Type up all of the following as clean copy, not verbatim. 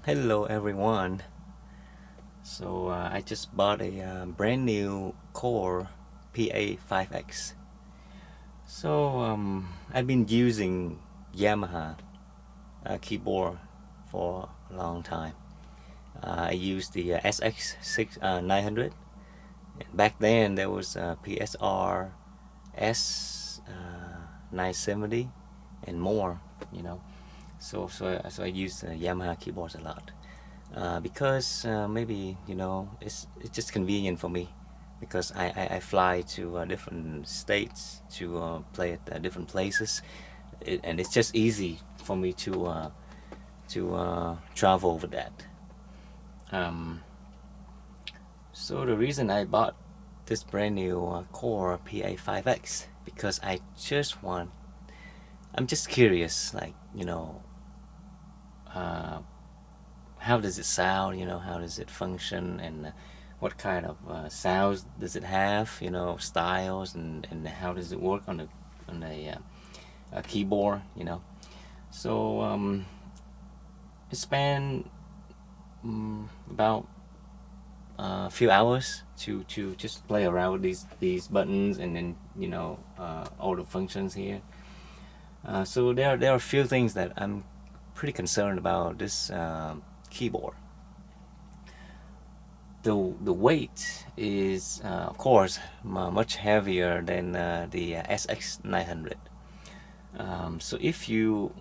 Hello everyone. I just bought a brand new Korg PA5X. I've been using Yamaha keyboard for a long time. I used the SX900. Back then there was PSR S970 and more. You know, so I use Yamaha keyboards a lot. Because maybe it's just convenient for me because I fly to different states to play at different places, and it's just easy for me to travel with that. Um, so the reason I bought this brand new Korg PA5X because I'm just curious, like uh, how does it sound, how does it function, and what kind of sounds does it have, styles, and how does it work on a keyboard. So it spent about a few hours to just play around with these buttons, and then all the functions here. So there are a few things that I'm pretty concerned about this keyboard. The weight is of course much heavier than the SX900. So if you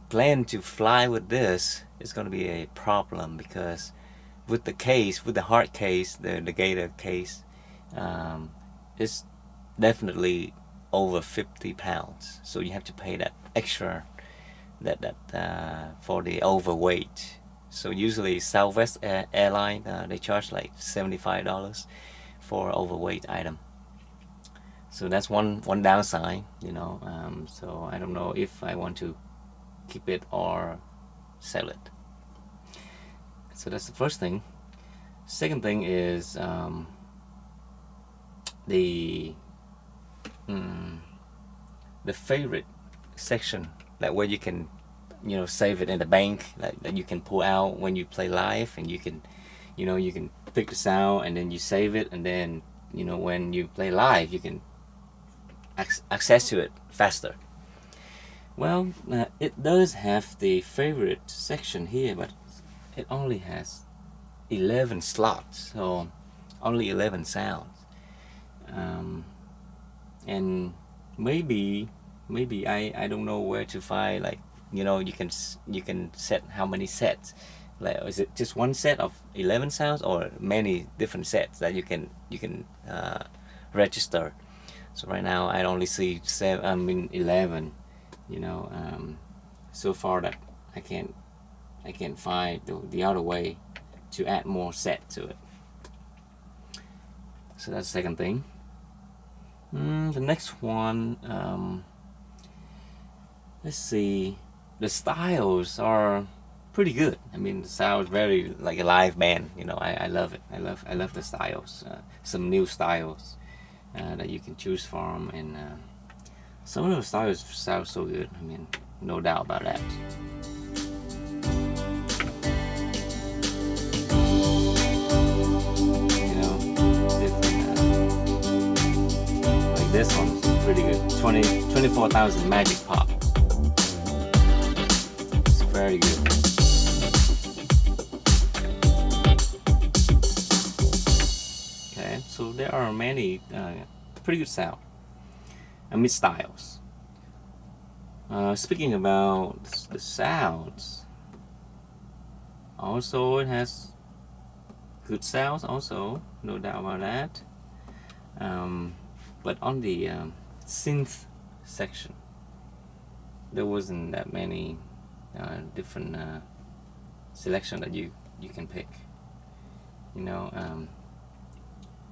plan to fly with this, it's going to be a problem because with the hard case, the Gator case, it's definitely over 50 pounds. So you have to pay that extra for the overweight. So usually Southwest Airline, they charge like $75 for overweight item. So that's one downside. So I don't know if I want to keep it or sell it. So that's the first thing. Second thing is the favorite section, that where you can save it in the bank, that you can pull out when you play live, and you can pick the sound and then you save it, and then when you play live you can access to it faster. Well, it does have the favorite section here, but it only has 11 slots, so only 11 sounds. And maybe I don't know where to find, like you can set how many sets. Like, is it just one set of 11 sounds, or many different sets that you can register? So right now I only see 11. So far that I can't find the other way to add more set to it. So that's the second thing. The next one, let's see. The styles are pretty good. I mean, the sounds very like a live band. I love it. I love the styles. Some new styles that you can choose from, and some of those styles sound so good. I mean, no doubt about that. Different. Like this one's pretty good. 24,000 Magic Pop. It's very good. Okay, so there are many pretty good sound. Styles. Speaking about the sounds, also it has good sounds, also, no doubt about that. But on the synth section, there wasn't that many different selection that you can pick. And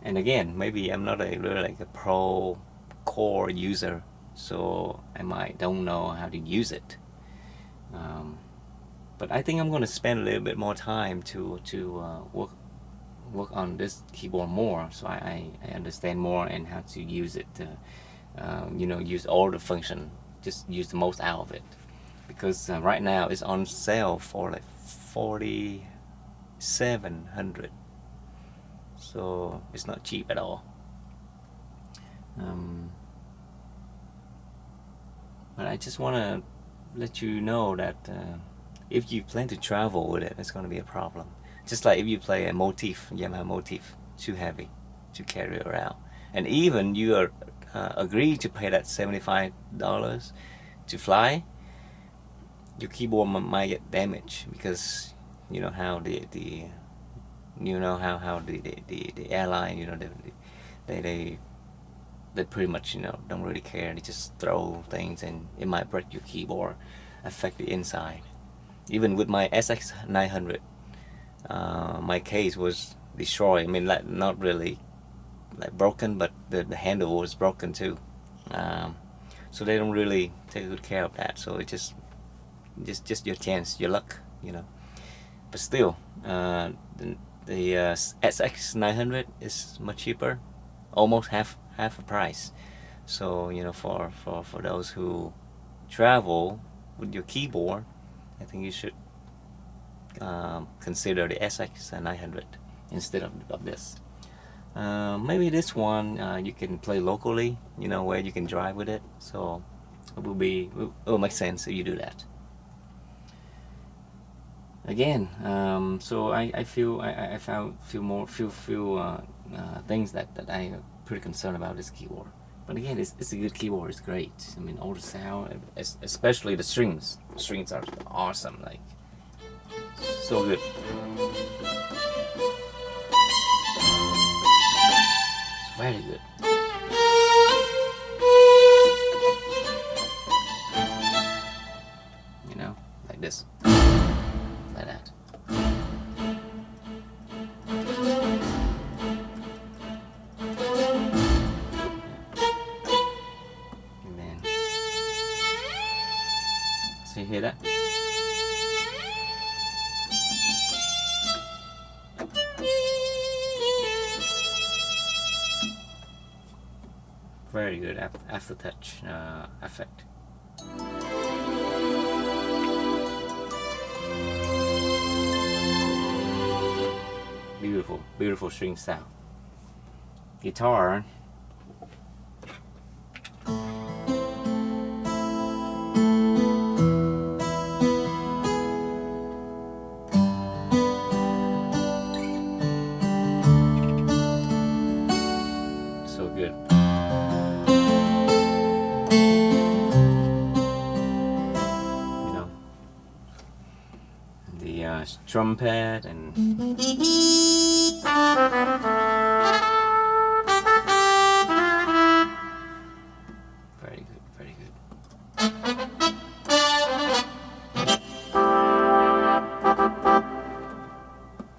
again, maybe I'm not really like a pro Korg user, so I don't know how to use it. But I think I'm going to spend a little bit more time to work on this keyboard more, so I understand more and how to use it. Use all the function, just use the most out of it. because right now it's on sale for like 4,700, so it's not cheap at all. But I just want to let you know that if you plan to travel with it, it's going to be a problem. Just like if you play a motif, Yamaha motif, too heavy to carry around, and even you are agree to pay that $75 to fly, your keyboard might get damaged, because you know how the airline, they pretty much don't really care. They just throw things and it might break your keyboard, affect the inside. Even with my SX900, my case was destroyed. I mean, like, not really like broken, but the handle was broken too. So they don't really take good care of that. So it's just your chance, your luck, But still, the SX900 is much cheaper, almost half a price. So for those who travel with your keyboard, I think you should consider the SX900 instead of this. Maybe this one you can play locally, where you can drive with it. So it will make sense if you do that. Again, so I feel I found few things that I am pretty concerned about this keyboard. But again, it's a good keyboard. It's great. I mean, all the sound, especially the strings. The strings are awesome. Like, so good. It's very good. Like this. Like that. And then, so you hear that? Very good aftertouch effect. Beautiful string sound. Guitar. So good. The trumpet and very good.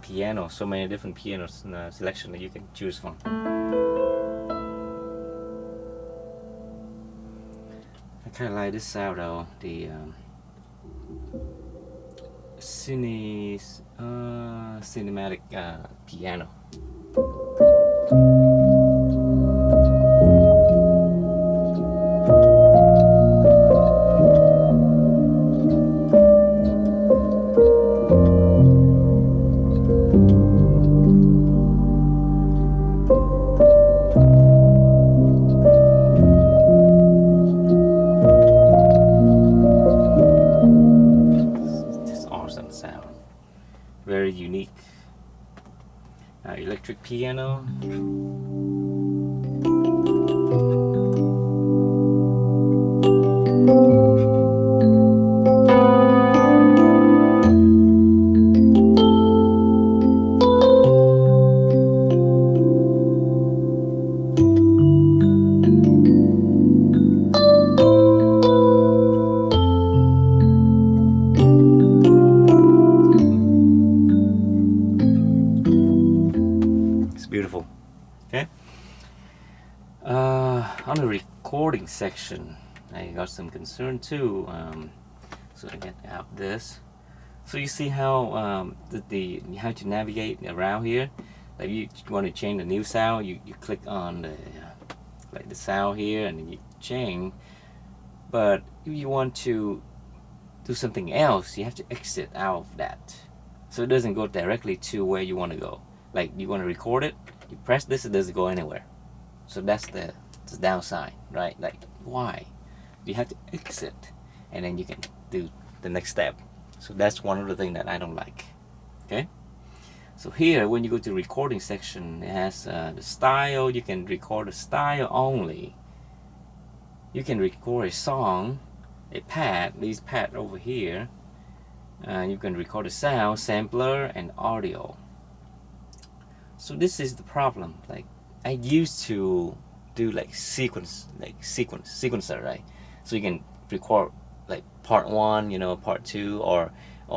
Piano, so many different pianos selection that you can choose from. I kind of like this sound though, the cinematic piano. Sound very unique. Electric piano. Beautiful. Okay. On the recording section, I got some concern too. So I get out this. So you see how you have to navigate around here. Like, you want to change the new sound, you click on the like the sound here, and then you change. But if you want to do something else, you have to exit out of that, so it doesn't go directly to where you want to go. Like you want to record it, you press this, it doesn't go anywhere. So that's the downside, right? Like, why? You have to exit, and then you can do the next step. So that's one of the things that I don't like. Okay. So here, when you go to recording section, it has the style. You can record the style only. You can record a song, a pad. These pad over here. You can record a sound, sampler, and audio. So this is the problem. Like, I used to do like sequencer, right? So you can record like part 1, you know, part 2, or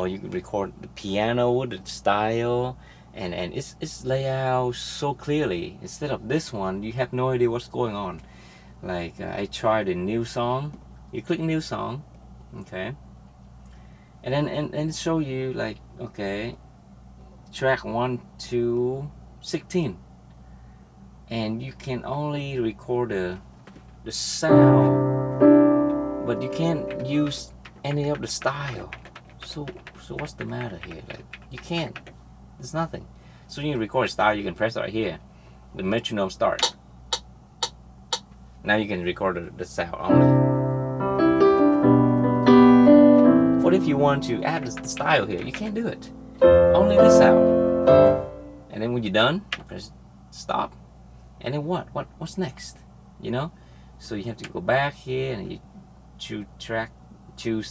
you can record the piano, the style, and it's laid out so clearly. Instead of this one, you have no idea what's going on. Like I tried a new song. You click new song, okay, and then and show you like, okay, track 1 to 16. And you can only record the sound, but you can't use any of the style. So what's the matter here? Like, you can't. There's nothing. So you record a style, you can press right here. The metronome starts. Now you can record the sound only. What if you want to add the style here? You can't do it. Only the sound. And then when you're done, you press stop. And then what's next? You know, so you have to go back here and you choose track 2,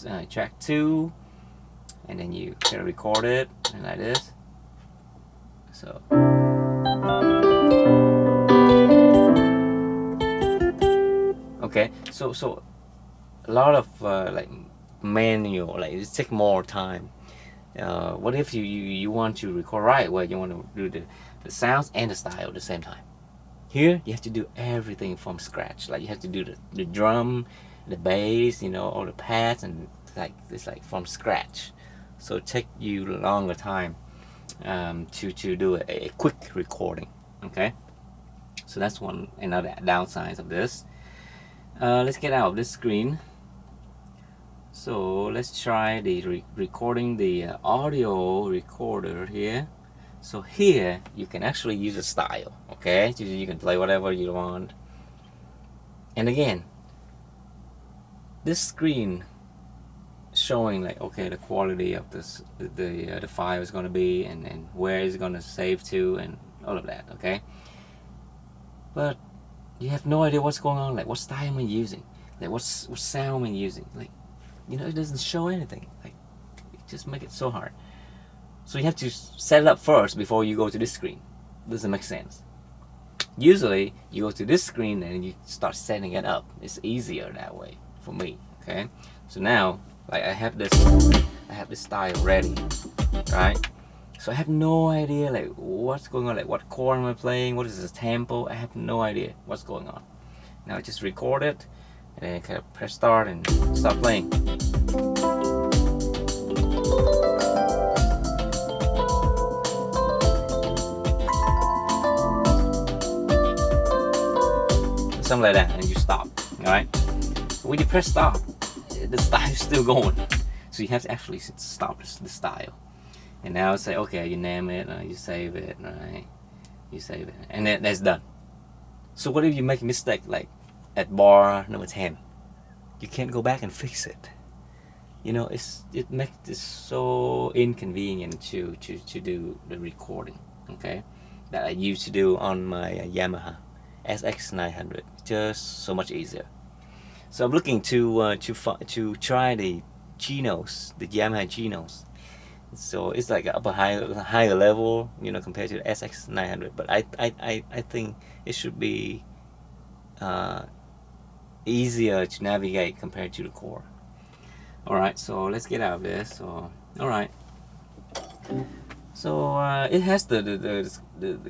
and then you can record it and like this. So okay, so a lot of like manual, like it takes more time. What if you want to record right where you want to do the sounds and the style at the same time? Here you have to do everything from scratch. Like you have to do the drum, the bass, you know, all the pads, and it's like from scratch. So it takes you a longer time to do a quick recording. Okay, so that's another downside of this. Let's get out of this screen. So let's try the recording the audio recorder here. So here you can actually use a style, okay? So you can play whatever you want. And again, this screen showing like, okay, the quality of this, the file is going to be, and where it's going to save to, and all of that, okay? But you have no idea what's going on. Like, what style am I using? Like, what sound am I using? Like, you know, it doesn't show anything. Like, it just make it so hard. So you have to set it up first before you go to this screen. Doesn't make sense. Usually you go to this screen and you start setting it up. It's easier that way for me. Okay. So now, like I have this style ready, right? So I have no idea like what's going on. Like what chord am I playing? What is the tempo? I have no idea what's going on. Now I just record it and then I kind of press start and start playing. Something like that, and you stop. Alright? When you press stop, the style is still going. So you have to actually stop the style. And now say, okay, you name it, you save it, right? You save it, and then that's done. So what if you make a mistake, like at bar number 10? You can't go back and fix it. You know, it makes it so inconvenient to do the recording. Okay, that I used to do on my Yamaha SX900, just so much easier. So I'm looking to try the Genos, the Yamaha Genos. So it's like up a higher level, you know, compared to the SX900. But I think it should be easier to navigate compared to the Korg. All right, so let's get out of this. So all right. So it has the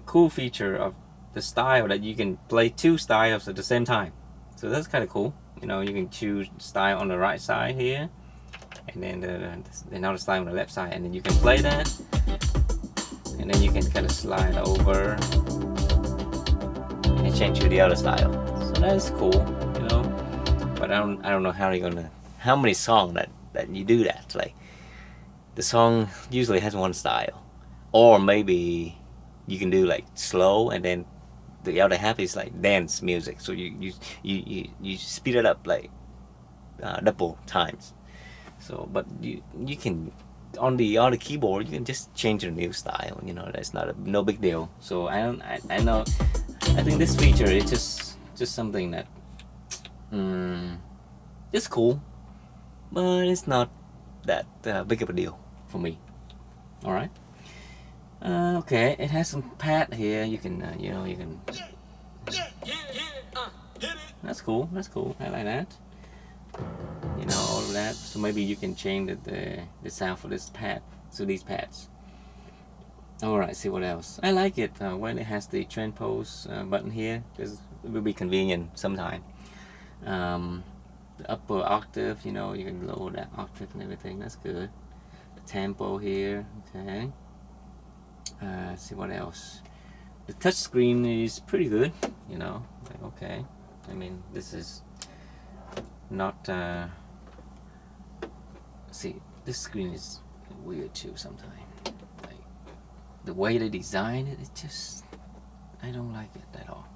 cool feature of the style that you can play 2 styles at the same time. So that's kind of cool. You know, you can choose style on the right side here, and then another style on the left side, and then you can play that, and then you can kind of slide over and change to the other style. So that is cool, you know. But I don't know how many songs that you do that. Like the song usually has one style, or maybe you can do like slow and then the other half is like dance music. So you speed it up like double times. So but you can on the keyboard you can just change your new style. You know that's not no big deal. So I know I think this feature is just something that it's cool, but it's not that big of a deal for me. All right. Okay, it has some pad here. You can you can. That's cool. That's cool. I like that. You know all of that. So maybe you can change the sound for this pad. So these pads. Alright, see what else. I like it when it has the transpose button here, because it will be convenient sometime. The upper octave, you know, you can lower that octave and everything, that's good. The tempo here, okay. See what else. The touch screen is pretty good, you know, like, okay. I mean, this is not, see, this screen is weird too sometimes. The way they design it, it's just I don't like it at all.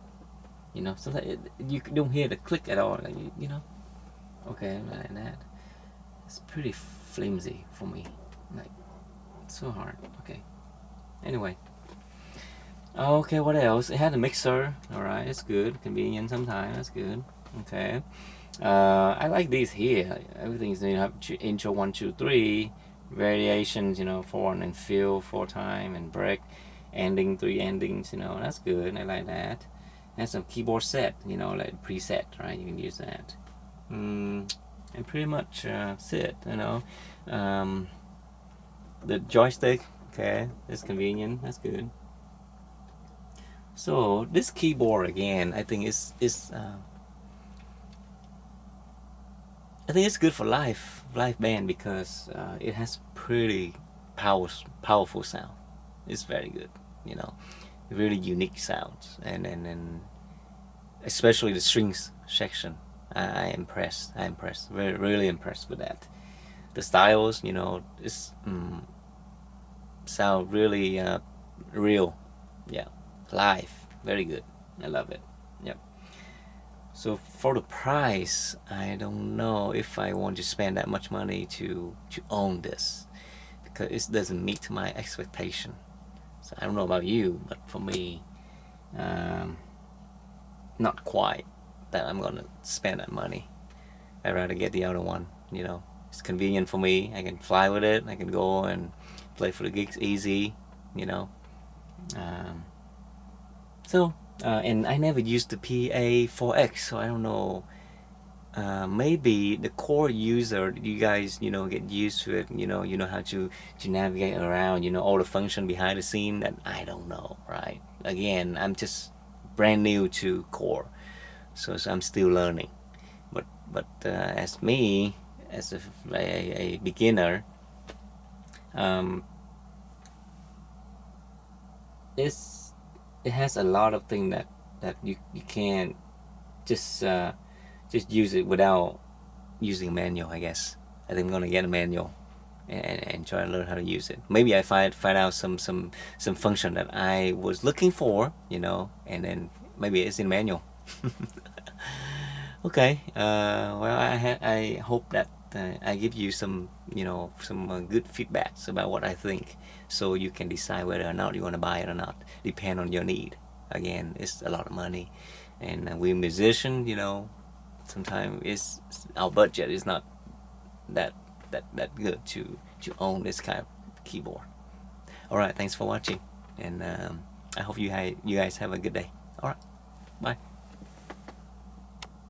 You know, sometimes you don't hear the click at all. Like, you know, okay, like that. It's pretty flimsy for me. Like it's so hard. Okay. Anyway. Okay, what else? It had a mixer. All right, it's good. Convenient sometimes. That's good. Okay. I like these here. Everything's you have intro 1, 2, 3. Variations, you know, 4 and then fill 4 time and break, ending 3 endings, you know, that's good. I like that. And some keyboard set, you know, like preset, right? You can use that. And pretty much that's it, you know. The joystick, okay, it's convenient. That's good. So this keyboard again, I think is I think it's good for live band because it has pretty powerful sound. It's very good, you know, really unique sounds, and especially the strings section. I impressed. Really impressed with that. The styles, you know, it's sound really real. Yeah, live, very good. I love it. Yep. So for the price, I don't know if I want to spend that much money to own this because it doesn't meet my expectation. So I don't know about you, but for me, not quite that I'm gonna spend that money. I'd rather get the other one. You know, it's convenient for me. I can fly with it. I can go and play for the gigs easy. You know, so. And I never used the PA5X, so I don't know. Maybe the core user, you guys, you know, get used to it. You know how to navigate around. You know all the function behind the scene that I don't know. Right? Again, I'm just brand new to core, so I'm still learning. But as me, as a beginner, it has a lot of things that you can't just use it without using a manual. I guess I think I'm gonna get a manual and try to learn how to use it. Maybe I find out some function that I was looking for, you know, and then maybe it's in manual. Okay. Well, I hope that I give you some, you know, some good feedbacks about what I think, so you can decide whether or not you want to buy it or not. Depend on your need. Again, it's a lot of money, and we're musicians, you know. Sometimes it's our budget is not that good to own this kind of keyboard. All right, thanks for watching, and I hope you guys have a good day. All right, bye.